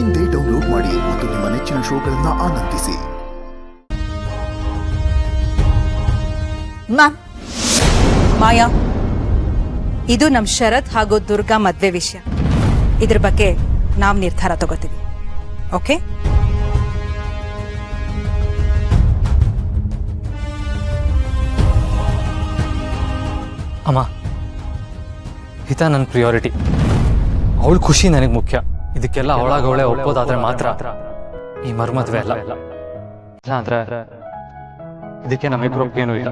ಇಂದೇ ಡೌನ್ಲೋಡ್ ಮಾಡಿ ಮತ್ತು ನಿಮ್ಮ ನೆಚ್ಚಿನ ಶೋಗಳನ್ನು ಆನಂದಿಸಿ. ಮ್ಯಾಮ್, ಮಾಯಾ, ಇದು ನಮ್ಮ ಶರತ್ ಹಾಗೂ ದುರ್ಗಾ ಮದ್ವೆ ವಿಷಯ. ಇದ್ರ ಬಗ್ಗೆ ನಾವು ನಿರ್ಧಾರ ತಗೋತೀವಿ. ಓಕೆ? ಅಮ್ಮ, ಹಿತ ನನ್ನ ಪ್ರಿಯಾರಿಟಿ. ಅವಳ ಖುಷಿ ನನಗೆ ಮುಖ್ಯ. ಇದಕ್ಕೆಲ್ಲ ಅವಳಾಗವಳೆ ಒಪ್ಪೋದಾದ್ರೆ ಮಾತ್ರ ಈ ಮರ್ಮದ್ವೆ ಅಲ್ಲ. ಇಲ್ಲ ಅಂದ್ರೆ ಇದಕ್ಕೆ ನಮ್ಮಿಬ್ರು ಒಪ್ಪಿಗೇನೂ ಇಲ್ಲ.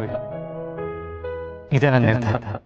ಇದೇ ನನ್ನ ನಿರ್ಧಾರ.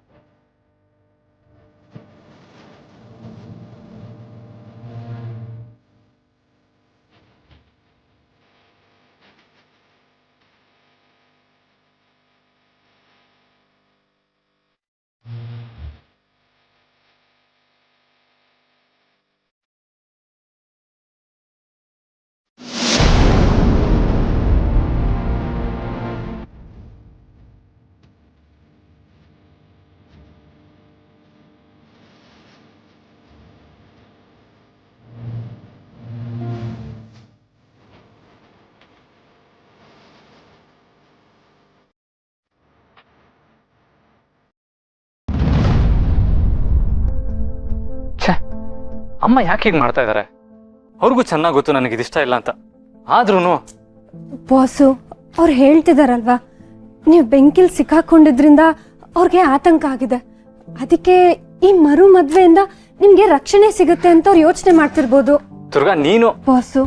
ಅಮ್ಮ ಯಾಕೆ ಹೀಗೆ ಮಾಡ್ತಾ ಇದ್ದಾರೆ? ಅವ್ರಿಗೂ ಚೆನ್ನಾಗಿ ಗೊತ್ತು ನನಗೆ ಇದಿಷ್ಟ ಇಲ್ಲ ಅಂತ. ಆದ್ರೂ ಬಾಸು ಅವ್ರು ಹೇಳ್ತಿದಾರಲ್ವಾ, ನೀವು ಬೆಂಕಿಲ್ ಸಿಕ್ಕಾಕೊಂಡಿದ್ರಿಂದ ಅವ್ರಿಗೆ ಆತಂಕ ಆಗಿದೆ. ಅದಕ್ಕೆ ಈ ಮರು ಮದ್ವೆಯಿಂದ ನಿಮ್ಗೆ ರಕ್ಷಣೆ ಸಿಗುತ್ತೆ ಅಂತ ಅವ್ರು ಯೋಚನೆ ಮಾಡ್ತಿರ್ಬೋದು. ದುರ್ಗಾ, ನೀನು ಬಾಸು,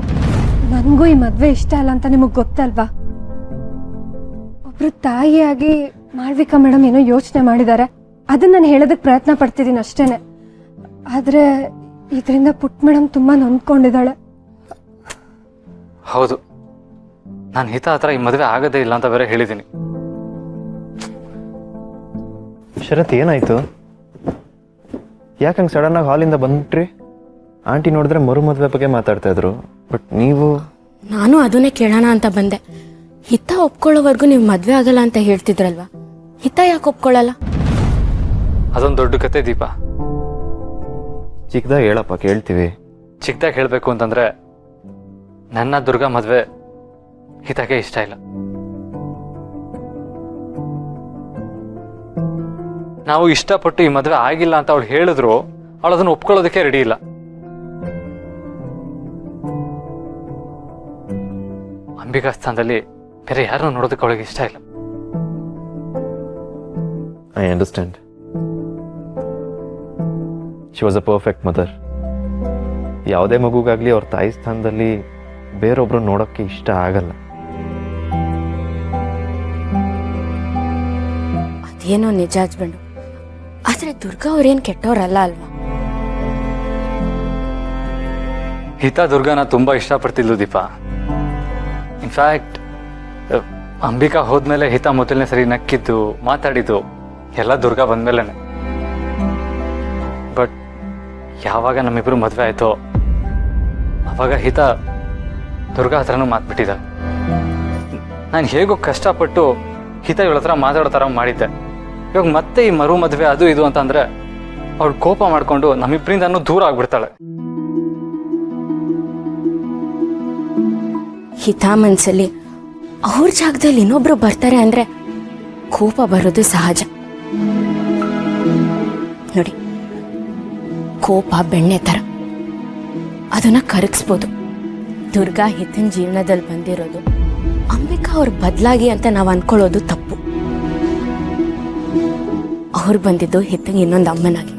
ನನ್ಗೂ ಈ ಮದ್ವೆ ಇಷ್ಟ ಇಲ್ಲ ಅಂತ ನಿಮಗ್ ಗೊತ್ತಲ್ವಾ? ಒಬ್ರು ತಾಯಿಯಾಗಿ ಮಾಳ್ವಿಕಾ ಮೇಡಮ್ ಏನೋ ಯೋಚನೆ ಮಾಡಿದ್ದಾರೆ. ಅದನ್ನ ನಾನು ಹೇಳೋದಕ್ಕೆ ಪ್ರಯತ್ನ ಪಡ್ತಿದ್ದೀನಿ ಅಷ್ಟೇನೆ. ಆದ್ರೆ ಇದರಿಂದ ಪುಟ್ ಮೇಡಮ್ ತುಂಬಾ ನೊಂದ್ಕೊಂಡಿದ್ದಾಳೆ. ಹೌದು, ನಾನು ಹಿತ ಹತ್ರ ಈ ಮದುವೆ ಆಗದೇ ಇಲ್ಲ ಅಂತ ಬೇರೆ ಹೇಳಿದ್ದೀನಿ. ಶರತ್, ಏನಾಯ್ತು? ಯಾಕಂಗೆ ಸಡನ್ ಆಗಿ ಹಾಲಿಂದ ಬಂದ್ಬಿಟ್ರಿ? ಆಂಟಿ ನೋಡಿದ್ರೆ ಮರು ಮದುವೆ ಬಗ್ಗೆ ಮಾತಾಡ್ತಾ ಇದ್ರು, ಬಟ್ ನೀವು? ನಾನು ಅದನ್ನೇ ಕೇಳೋಣ ಅಂತ ಬಂದೆ. ಹಿತ ಒಪ್ಕೊಳ್ಳೋವರೆಗೂ ನೀವು ಮದ್ವೆ ಆಗಲ್ಲ ಅಂತ ಹೇಳ್ತಿದ್ರಲ್ವಾ, ಹಿತ ಯಾಕೆ ಒಪ್ಕೊಳ್ಳಲ್ಲ? ಅದೊಂದು ದೊಡ್ಡ ಕತೆ ದೀಪ. ಚಿಕ್ಕದಾಗ ಹೇಳಪ್ಪ, ಕೇಳ್ತೀವಿ. ಚಿಕ್ಕದಾಗಿ ಹೇಳಬೇಕು ಅಂತಂದ್ರೆ ನನ್ನ ದುರ್ಗಾ ಮದುವೆ ಹಿತಕ್ಕೆ ಇಷ್ಟ ಇಲ್ಲ. ನಾವು ಇಷ್ಟಪಟ್ಟು ಈ ಮದುವೆ ಆಗಿಲ್ಲ ಅಂತ ಅವಳು ಹೇಳಿದ್ರು, ಅವಳು ಅದನ್ನು ಒಪ್ಕೊಳ್ಳೋದಕ್ಕೆ ರೆಡಿ ಇಲ್ಲ. ಅಂಬಿಕಾ ಸ್ಥಾನದಲ್ಲಿ ಬೇರೆ ಯಾರನ್ನು ನೋಡೋದಕ್ಕೆ ಅವಳಿಗೆ ಇಷ್ಟ ಇಲ್ಲ. I understand. She was a perfect mother. ಯಾವುದೇ ಮಗುಗಾಗ್ಲಿ ಅವ್ರ ತಾಯಿ ಸ್ಥಾನದಲ್ಲಿ ಬೇರೊಬ್ರು ನೋಡೋಕ್ಕೆ ಇಷ್ಟ ಆಗಲ್ಲ. ಅದೇನೋ ನಿಜ ಹಸ್ಬೆಂಡು, ಆದ್ರೆ ದುರ್ಗಾ ಅವ್ರೇನ್ ಕೆಟ್ಟವ್ರಲ್ಲ ಅಲ್ವಾ? ಹಿತ ದುರ್ಗಾನ ತುಂಬಾ ಇಷ್ಟಪಡ್ತಿದ್ಲು ದೀಪ. ಇನ್ಫ್ಯಾಕ್ಟ್ ಅಂಬಿಕಾ ಹೋದ್ಮೇಲೆ ಹಿತ ಮೊದಲನೇ ಸರಿ ನಕ್ಕಿದ್ದು, ಮಾತಾಡಿದ್ದು ಎಲ್ಲ ದುರ್ಗಾ ಬಂದ್ಮೇಲೆನೆ. ಬಟ್ ಯಾವಾಗ ನಮ್ಮಿಬ್ರು ಮದುವೆ ಆಯ್ತೋ ಅವಾಗ ಹಿತ ದುರ್ಗಾ ಹತ್ರನೂ ಮಾತ್ಬಿಟ್ಟಿದ್ದ. ನಾನು ಹೇಗೋ ಕಷ್ಟಪಟ್ಟು ಹಿತ ಇವಳ ಹತ್ರ ಮಾತಾಡೋ ಥರ ಮಾಡಿದ್ದೆ. ಇವಾಗ ಮತ್ತೆ ಈ ಮರು ಮದುವೆ ಅದು ಇದು ಅಂತ ಅಂದ್ರೆ ಅವಳು ಕೋಪ ಮಾಡ್ಕೊಂಡು ನಮ್ಮಿಬ್ರಿಂದನೂ ದೂರ ಆಗ್ಬಿಡ್ತಾಳೆ. ಹಿತ ಮನ್ಸಲ್ಲಿ ಅವ್ರ ಜಾಗದಲ್ಲಿ ಇನ್ನೊಬ್ರು ಬರ್ತಾರೆ ಅಂದ್ರೆ ಕೋಪ ಬರೋದು ಸಹಜ. ನೋಡಿ, ಕೋಪ ಬೆಣ್ಣೆ ತರ, ಅದನ್ನ ಕರಗಿಸ್ಬೋದು. ದುರ್ಗಾ ಹಿತನ್ ಜೀವನದಲ್ಲಿ ಬಂದಿರೋದು ಅಂಬಿಕಾ ಅವ್ರ ಬದಲಾಗಿ ಅಂತ ನಾವು ಅನ್ಕೊಳ್ಳೋದು ತಪ್ಪು. ಅವ್ರು ಬಂದಿದ್ದು ಹಿತಂಗೆ ಇನ್ನೊಂದು ಅಮ್ಮನಾಗಿ.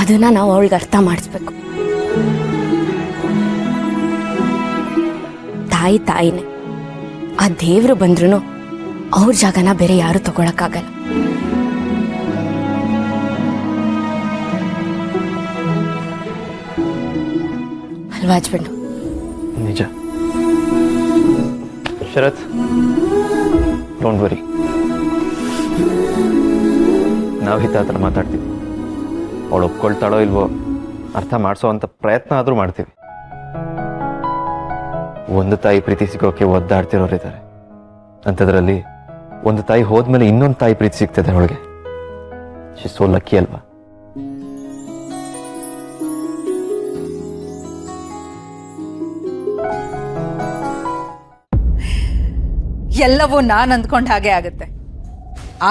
ಅದನ್ನ ನಾವು ಅವಳಿಗೆ ಅರ್ಥ ಮಾಡಿಸ್ಬೇಕು. ತಾಯಿ ತಾಯಿನೇ. ಆ ದೇವ್ರು ಬಂದ್ರು ಅವ್ರ ಜಾಗನ ಬೇರೆ ಯಾರು ತಗೊಳಕ್ಕಾಗಲ್ಲ. ಅಲ್ವಾ ಹಸ್ಬೆಂಡು? ನಿಜ. ಶರತ್, ಡೋಂಟ್ ವರಿ, ನಾವು ಹಿತ ಹತ್ರ ಮಾತಾಡ್ತೀವಿ. ಅವಳು ಒಪ್ಕೊಳ್ತಾಳೋ ಇಲ್ವೋ ಅರ್ಥ ಮಾಡಿಸೋ ಅಂತ ಪ್ರಯತ್ನ ಆದರೂ ಮಾಡ್ತೀವಿ. ಒಂದು ತಾಯಿ ಪ್ರೀತಿ ಸಿಗೋಕೆ ಒದ್ದಾಡ್ತಿರೋರಿದ್ದಾರೆ. ಅಂಥದ್ರಲ್ಲಿ ಒಂದು ತಾಯಿ ಹೋದ್ಮೇಲೆ ಇನ್ನೊಂದು ತಾಯಿ ಪ್ರೀತಿ ಸಿಗ್ತದೆ ಅವಳಿಗೆ. ಶಿ ಸೋ ಲಕ್ಕಿ ಅಲ್ವಾ? 「 ಿ ಶರತ್, 「 ಿ 」 ಿ 」 ಿ 」 ಿ ಎಲ್ಲವೂ ನಾನು ಅಂದ್ಕೊಂಡ ಹಾಗೆ ಆಗುತ್ತೆ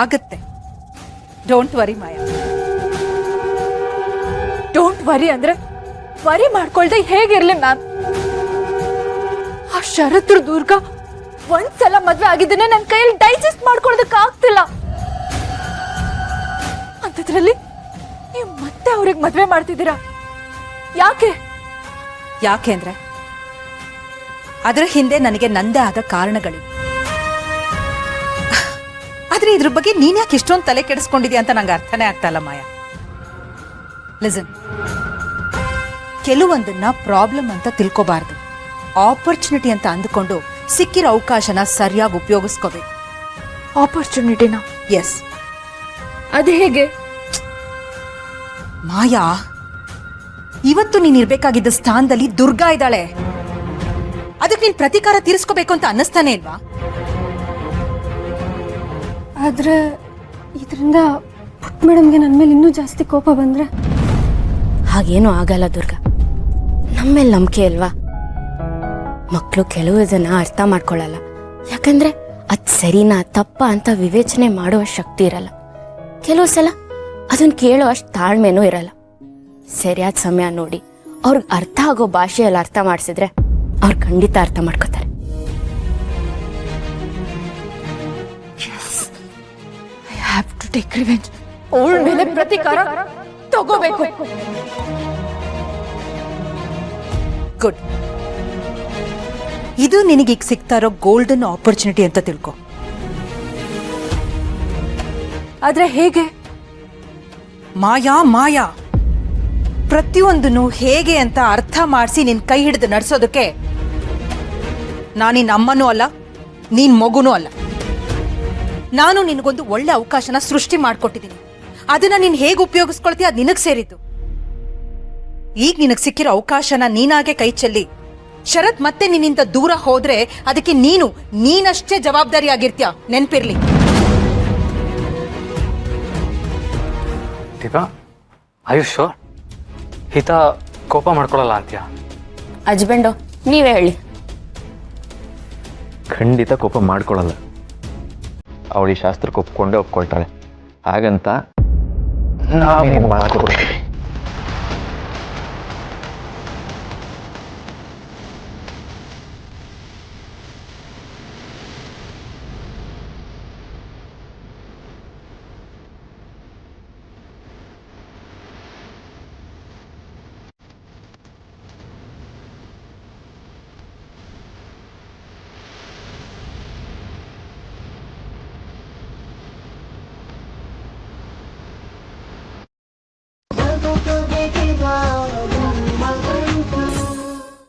ಆಗುತ್ತೆ. Don't worry Maya. Don't worry ಅಂದ್ರೆ ವರಿ ಮಾಡ್ಕೊಳ್ದೆ ಹೇಗಿರ್ಲಿ ಮ್ಯಾಮ್? ಆ ಶರತ್ರು ದುರ್ಗ ಒಂದ್ಸಲ ಮದ್ವೆ ಆಗಿದ್ದನ್ನ ನನ್ನ ಕೈಯಲ್ಲಿ ಡೈಜೆಸ್ಟ್ ಮಾಡ್ಕೊಳ್ಳೋದಕ್ಕೆ ಆಗ್ತಿಲ್ಲ. ಅಂಥದ್ರಲ್ಲಿ ನೀವು ಮತ್ತೆ ಅವ್ರಿಗೆ ಮದ್ವೆ ಮಾಡ್ತಿದ್ದೀರಾ? ಯಾಕೆ? ಯಾಕೆ ಅಂದ್ರೆ ಅದರ ಹಿಂದೆ ನನಗೆ ನಂದೇ ಆದ ಕಾರಣಗಳಿವೆ. ಆದ್ರೆ ಇದ್ರ ಬಗ್ಗೆ ನೀನ್ ಯಾಕೆ ಇಷ್ಟೊಂದು ತಲೆ ಕೆಡಿಸ್ಕೊಂಡಿದ್ಯಾ ಅಂತ ನಂಗೆ ಅರ್ಥನೇ ಆಗ್ತಾ ಇಲ್ಲ ಮಾಯಾ. ಲಿಸನ್, ಕೆಲವೊಂದನ್ನ ಪ್ರಾಬ್ಲಮ್ ಅಂತ ತಿಳ್ಕೋಬಾರ್ದು, ಆಪರ್ಚುನಿಟಿ ಅಂತ ಅಂದುಕೊಂಡು ಸಿಕ್ಕಿರೋ ಅವಕಾಶನ ಸರಿಯಾಗಿ ಉಪಯೋಗಿಸ್ಕೋಬೇಕು. ಆಪರ್ಚುನಿಟಿನ? ಎಸ್. ಅದು ಹೇಗೆ? ಮಾಯಾ, ಇವತ್ತು ನೀನ್ ಇರ್ಬೇಕಾಗಿದ್ದ ಸ್ಥಾನದಲ್ಲಿ ದುರ್ಗಾ ಇದ್ದಾಳೆ. ಅದಕ್ಕೆ ನೀನ್ ಪ್ರತೀಕಾರ ತೀರಿಸ್ಕೋಬೇಕು ಅಂತ ಅನ್ನಿಸ್ತಾನೆ ಇಲ್ವಾ? ಆದ್ರೆ ಇದರಿಂದ ಪುಟ್ ಮೇಡಮ್ಗೆ ನನ್ನ ಮೇಲೆ ಇನ್ನೂ ಜಾಸ್ತಿ ಕೋಪ ಬಂದ್ರೆ? ಹಾಗೇನೂ ಆಗಲ್ಲ ದುರ್ಗಾ, ನಮ್ಮೇಲೆ ನಂಬಿಕೆ ಅಲ್ವಾ? ಮಕ್ಕಳು ಕೆಲವು ಜನ ಅರ್ಥ ಮಾಡ್ಕೊಳ್ಳಲ್ಲ, ಯಾಕಂದ್ರೆ ಅದ್ ಸರಿನಾ ತಪ್ಪ ಅಂತ ವಿವೇಚನೆ ಮಾಡುವ ಶಕ್ತಿ ಇರಲ್ಲ. ಕೆಲವು ಸಲ ಅದನ್ನ ಕೇಳೋ ಅಷ್ಟು ತಾಳ್ಮೆನೂ ಇರಲ್ಲ. ಸರಿಯಾದ ಸಮಯ ನೋಡಿ ಅವ್ರಿಗೆ ಅರ್ಥ ಆಗೋ ಭಾಷೆಯಲ್ಲಿ ಅರ್ಥ ಮಾಡಿಸಿದ್ರೆ ಅವ್ರು ಖಂಡಿತ ಅರ್ಥ ಮಾಡ್ಕೋತಾರೆ. I have to take revenge. ಅವಳ ಮೇಲೆ ಪ್ರತೀಕಾರ ತಗೋಬೇಕು. ಗುಡ್. ಇದು ನಿನಗೀಗ ಸಿಗ್ತಾ ಇರೋ ಗೋಲ್ಡನ್ ಆಪರ್ಚುನಿಟಿ ಅಂತ ತಿಳ್ಕೊ. ಆದ್ರೆ ಹೇಗೆ? ಮಾಯಾ ಮಾಯಾ, ಪ್ರತಿಯೊಂದನ್ನು ಹೇಗೆ ಅಂತ ಅರ್ಥ ಮಾಡಿಸಿ ನಿನ್ ಕೈ ಹಿಡಿದು ನಡೆಸೋದಕ್ಕೆ ನಾನಿನ್ ಅಮ್ಮನೂ ಅಲ್ಲ, ನೀನ್ ಮಗುನೂ ಅಲ್ಲ. ನಾನು ನಿನಗೊಂದು ಒಳ್ಳೆ ಅವಕಾಶನ ಸೃಷ್ಟಿ ಮಾಡ್ಕೊಟ್ಟಿದ್ದೀನಿ. ಅದನ್ನ ನೀನ್ ಹೇಗೆ ಉಪಯೋಗಿಸ್ಕೊಳ್ತೀಯ ಅದು ನಿನಗ್ ಸೇರಿದ್ದು. ಈಗ ನಿನಗ್ ಸಿಕ್ಕಿರೋ ಅವಕಾಶನ ನೀನಾಗೆ ಕೈ ಚೆಲ್ಲಿ ಶರತ್ ಮತ್ತೆ ನಿನ್ನಿಂದ ದೂರ ಹೋದ್ರೆ ಅದಕ್ಕೆ ನೀನಷ್ಟೇ ಜವಾಬ್ದಾರಿ ಆಗಿರ್ತೀಯ, ನೆನ್ಪಿರ್ಲಿ. ದೀಪಾ, ಆಯುಷ್ ಹಿತ ಕೋಪ ಮಾಡ್ಕೊಳ್ಳಲ್ಲ ಅಂತ್ಯಾ? ಹಸ್ಬೆಂಡು ನೀವೇ ಹೇಳಿ. ಖಂಡಿತ ಕೋಪ ಮಾಡ್ಕೊಳ್ಳಲ್ಲ. ಅವಳು ಈ ಶಾಸ್ತ್ರಕ್ಕೆ ಒಪ್ಕೊಂಡೇ ಒಪ್ಕೊಳ್ತಾಳೆ. ಹಾಗಂತ ನಾವು ಮಾತು ಕೊಡ್ತೀವಿ.